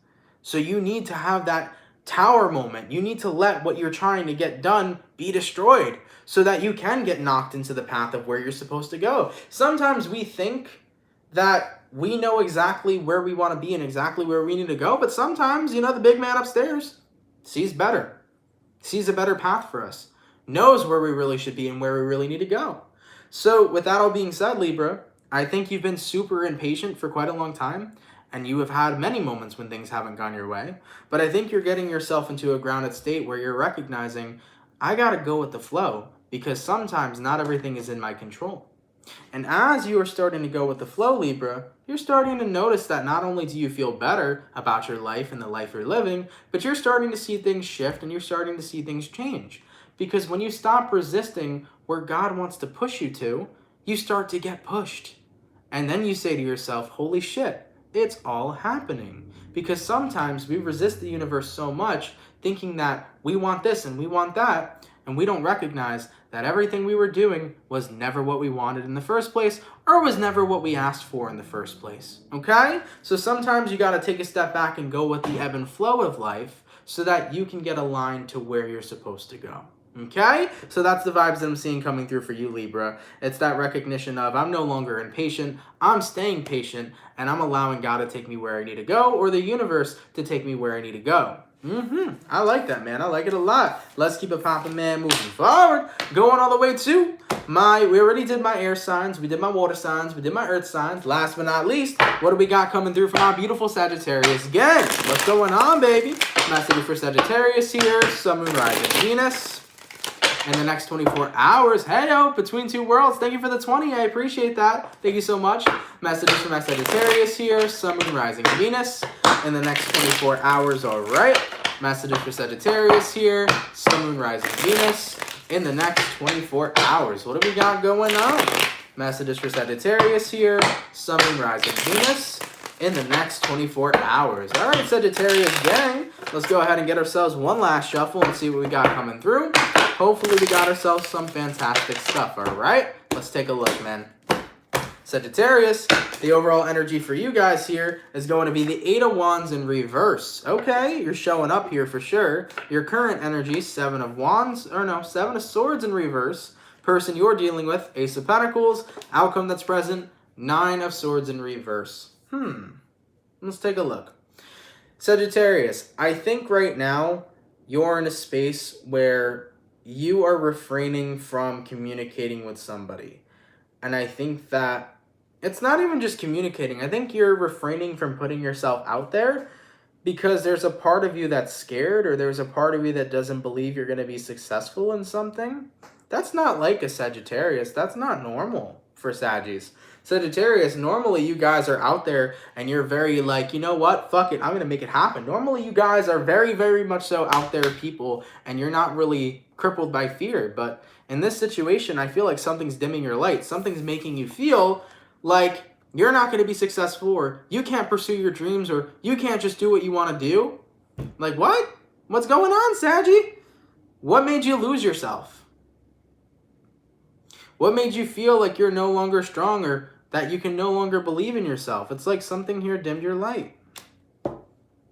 So you need to have that tower moment. You need to let what you're trying to get done be destroyed so that you can get knocked into the path of where you're supposed to go. Sometimes we think that we know exactly where we want to be and exactly where we need to go, but sometimes, the big man upstairs sees better, sees a better path for us, knows where we really should be and where we really need to go. So with that all being said, Libra, I think you've been super impatient for quite a long time, and you have had many moments when things haven't gone your way, but I think you're getting yourself into a grounded state where you're recognizing, I gotta go with the flow, because sometimes not everything is in my control. And as you are starting to go with the flow, Libra, you're starting to notice that not only do you feel better about your life and the life you're living, but you're starting to see things shift and you're starting to see things change. Because when you stop resisting where God wants to push you to, you start to get pushed. And then you say to yourself, holy shit, it's all happening. Because sometimes we resist the universe so much, thinking that we want this and we want that, and we don't recognize that everything we were doing was never what we wanted in the first place, or was never what we asked for in the first place, okay? So sometimes you gotta take a step back and go with the ebb and flow of life so that you can get aligned to where you're supposed to go, okay? So that's the vibes that I'm seeing coming through for you, Libra. It's that recognition of I'm no longer impatient, I'm staying patient, and I'm allowing God to take me where I need to go, or the universe to take me where I need to go. I like that, man. I like it a lot. Let's keep it popping, man. Moving forward. Going all the way to we already did my air signs. We did my water signs. We did my earth signs. Last but not least, what do we got coming through from our beautiful Sagittarius gang? What's going on, baby? Message for Sagittarius here. Sun, Moon, Rising, Venus. In the next 24 hours. Hey-yo, between two worlds. Thank you for the 20. I appreciate that. Thank you so much. Messages from my Sagittarius here. Sun, Moon, Rising, Venus. In the next 24 hours. All right. Messages for Sagittarius here. Sun, Moon, Rising, Venus. In the next 24 hours. What do we got going on? Messages for Sagittarius here. Sun, Moon, Rising, Venus. In the next 24 hours. All right, Sagittarius gang. Let's go ahead and get ourselves one last shuffle and see what we got coming through. Hopefully we got ourselves some fantastic stuff, all right? Let's take a look, man. Sagittarius, the overall energy for you guys here is going to be the 8 of Wands in reverse. Okay, you're showing up here for sure. Your current energy, 7 of Wands, 7 of Swords in reverse. Person you're dealing with, Ace of Pentacles. Outcome that's present, 9 of Swords in reverse. Let's take a look. Sagittarius, I think right now you're in a space where you are refraining from communicating with somebody. And I think that it's not even just communicating. I think you're refraining from putting yourself out there because there's a part of you that's scared, or there's a part of you that doesn't believe you're going to be successful in something. That's not like a Sagittarius. That's not normal for Saggies. Sagittarius, normally you guys are out there and you're very like, you know what, fuck it, I'm going to make it happen. Normally you guys are very, very much so out there people and you're not really crippled by fear. But in this situation, I feel like something's dimming your light. Something's making you feel like you're not going to be successful, or you can't pursue your dreams, or you can't just do what you want to do. Like what? What's going on, Saggy? What made you lose yourself? What made you feel like you're no longer strong, or that you can no longer believe in yourself? It's like something here dimmed your light.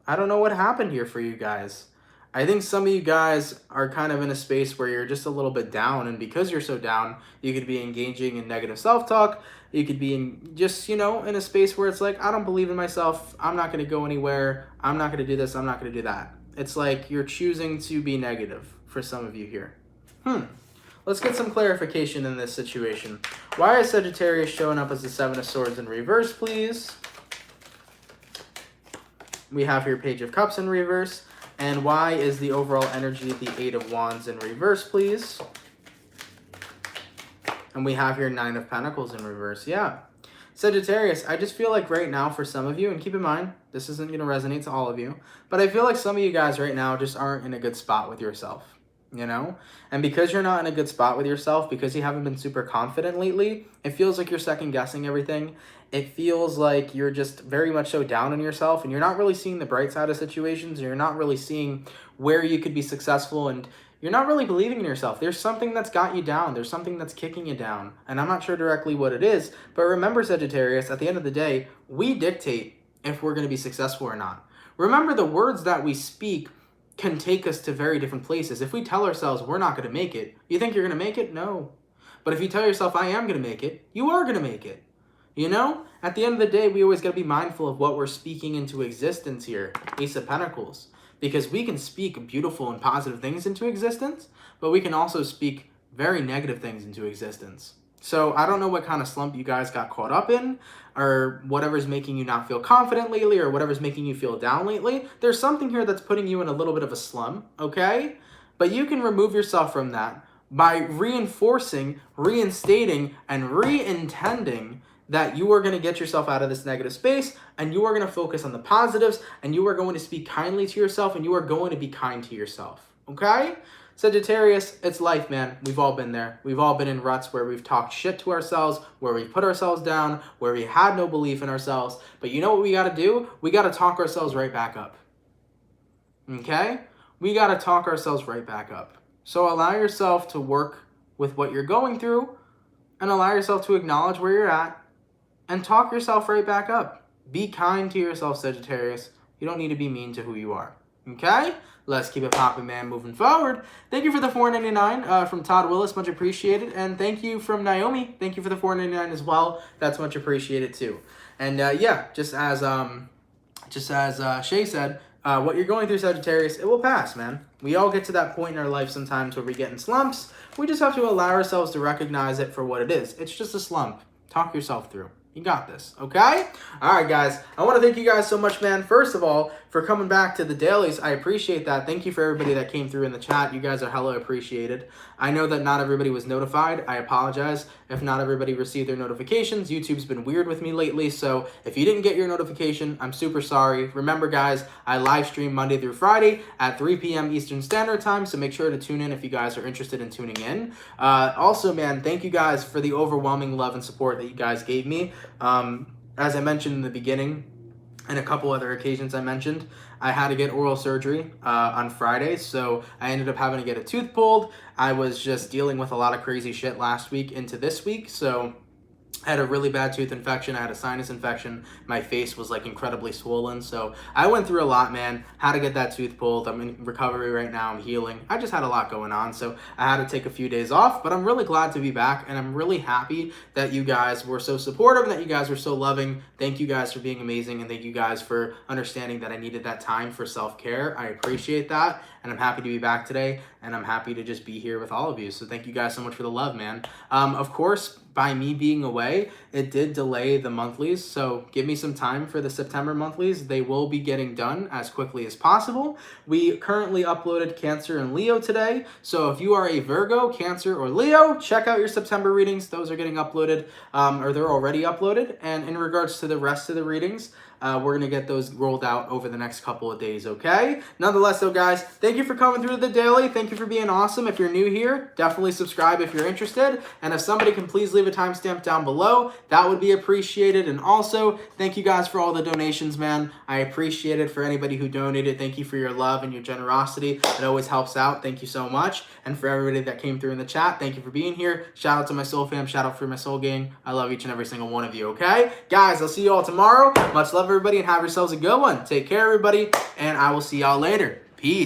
I don't know what happened here for you guys. I think some of you guys are kind of in a space where you're just a little bit down, and because you're so down, you could be engaging in negative self-talk. You could be in just, in a space where it's like, I don't believe in myself. I'm not going to go anywhere. I'm not going to do this. I'm not going to do that. It's like you're choosing to be negative for some of you here. Let's get some clarification in this situation. Why is Sagittarius showing up as the 7 of Swords in reverse, please? We have here Page of Cups in reverse. And why is the overall energy the 8 of Wands in reverse, please? And we have here 9 of Pentacles in reverse. Yeah. Sagittarius, I just feel like right now for some of you, and keep in mind, this isn't going to resonate to all of you, but I feel like some of you guys right now just aren't in a good spot with yourself. And because you're not in a good spot with yourself, because you haven't been super confident lately, it feels like you're second guessing everything. It feels like you're just very much so down on yourself, and you're not really seeing the bright side of situations, and you're not really seeing where you could be successful, and you're not really believing in yourself. There's something that's got you down. There's something that's kicking you down, and I'm not sure directly what it is, but remember, Sagittarius, at the end of the day, we dictate if we're going to be successful or not. Remember, the words that we speak can take us to very different places. If we tell ourselves we're not going to make it, you think you're going to make it? No. But if you tell yourself I am going to make it, you are going to make it. At the end of the day, we always got to be mindful of what we're speaking into existence here. Ace of Pentacles. Because we can speak beautiful and positive things into existence, but we can also speak very negative things into existence. So I don't know what kind of slump you guys got caught up in, or whatever's making you not feel confident lately, or whatever's making you feel down lately. There's something here that's putting you in a little bit of a slump, okay? But you can remove yourself from that by reinforcing, reinstating, and re-intending that you are going to get yourself out of this negative space, and you are going to focus on the positives, and you are going to speak kindly to yourself, and you are going to be kind to yourself, okay? Sagittarius, it's life, man. We've all been there. We've all been in ruts where we've talked shit to ourselves, where we put ourselves down, where we had no belief in ourselves. But you know what we got to do? We got to talk ourselves right back up, okay? We got to talk ourselves right back up. So allow yourself to work with what you're going through, and allow yourself to acknowledge where you're at, and talk yourself right back up. Be kind to yourself, Sagittarius. You don't need to be mean to who you are. Okay? Let's keep it popping, man, moving forward. Thank you for the $4.99 from Todd Willis. Much appreciated. And thank you from Naomi. Thank you for the $4.99 as well. That's much appreciated, too. And, yeah, just as Shay said, what you're going through, Sagittarius, it will pass, man. We all get to that point in our life sometimes where we get in slumps. We just have to allow ourselves to recognize it for what it is. It's just a slump. Talk yourself through. You got this, okay? All right, guys. I want to thank you guys so much, man. First of all, for coming back to the dailies. I appreciate that. Thank you for everybody that came through in the chat. You guys are hella appreciated. I know that not everybody was notified. I apologize if not everybody received their notifications. YouTube's been weird with me lately, so if you didn't get your notification, I'm super sorry. Remember, guys, I live stream Monday through Friday at 3 p.m. Eastern Standard Time, so make sure to tune in if you guys are interested in tuning in. Also, man, thank you guys for the overwhelming love and support that you guys gave me. As I mentioned in the beginning, and a couple other occasions I mentioned, I had to get oral surgery on Friday, so I ended up having to get a tooth pulled. I was just dealing with a lot of crazy shit last week into this week, so I had a really bad tooth infection. I had a sinus infection. My face was like incredibly swollen. So I went through a lot, man. Had to get that tooth pulled. I'm in recovery right now. I'm healing. I just had a lot going on. So I had to take a few days off, but I'm really glad to be back. And I'm really happy that you guys were so supportive and that you guys were so loving. Thank you guys for being amazing. And thank you guys for understanding that I needed that time for self-care. I appreciate that. And I'm happy to be back today. And I'm happy to just be here with all of you. So thank you guys so much for the love, man. Of course, by me being away, it did delay the monthlies, so give me some time for the September monthlies. They will be getting done as quickly as possible. We currently uploaded Cancer and Leo today, so if you are a Virgo, Cancer, or Leo, check out your September readings. Those are getting uploaded, or they're already uploaded. And in regards to the rest of the readings, we're going to get those rolled out over the next couple of days, okay? Nonetheless, though, guys, thank you for coming through the daily. Thank you for being awesome. If you're new here, definitely subscribe if you're interested. And if somebody can please leave a timestamp down below, that would be appreciated. And also, thank you guys for all the donations, man. I appreciate it for anybody who donated. Thank you for your love and your generosity. It always helps out. Thank you so much. And for everybody that came through in the chat, thank you for being here. Shout out to my soul fam. Shout out for my soul gang. I love each and every single one of you, okay? Guys, I'll see you all tomorrow. Much love, everybody, and have yourselves a good one. Take care, everybody, and I will see y'all later. Peace.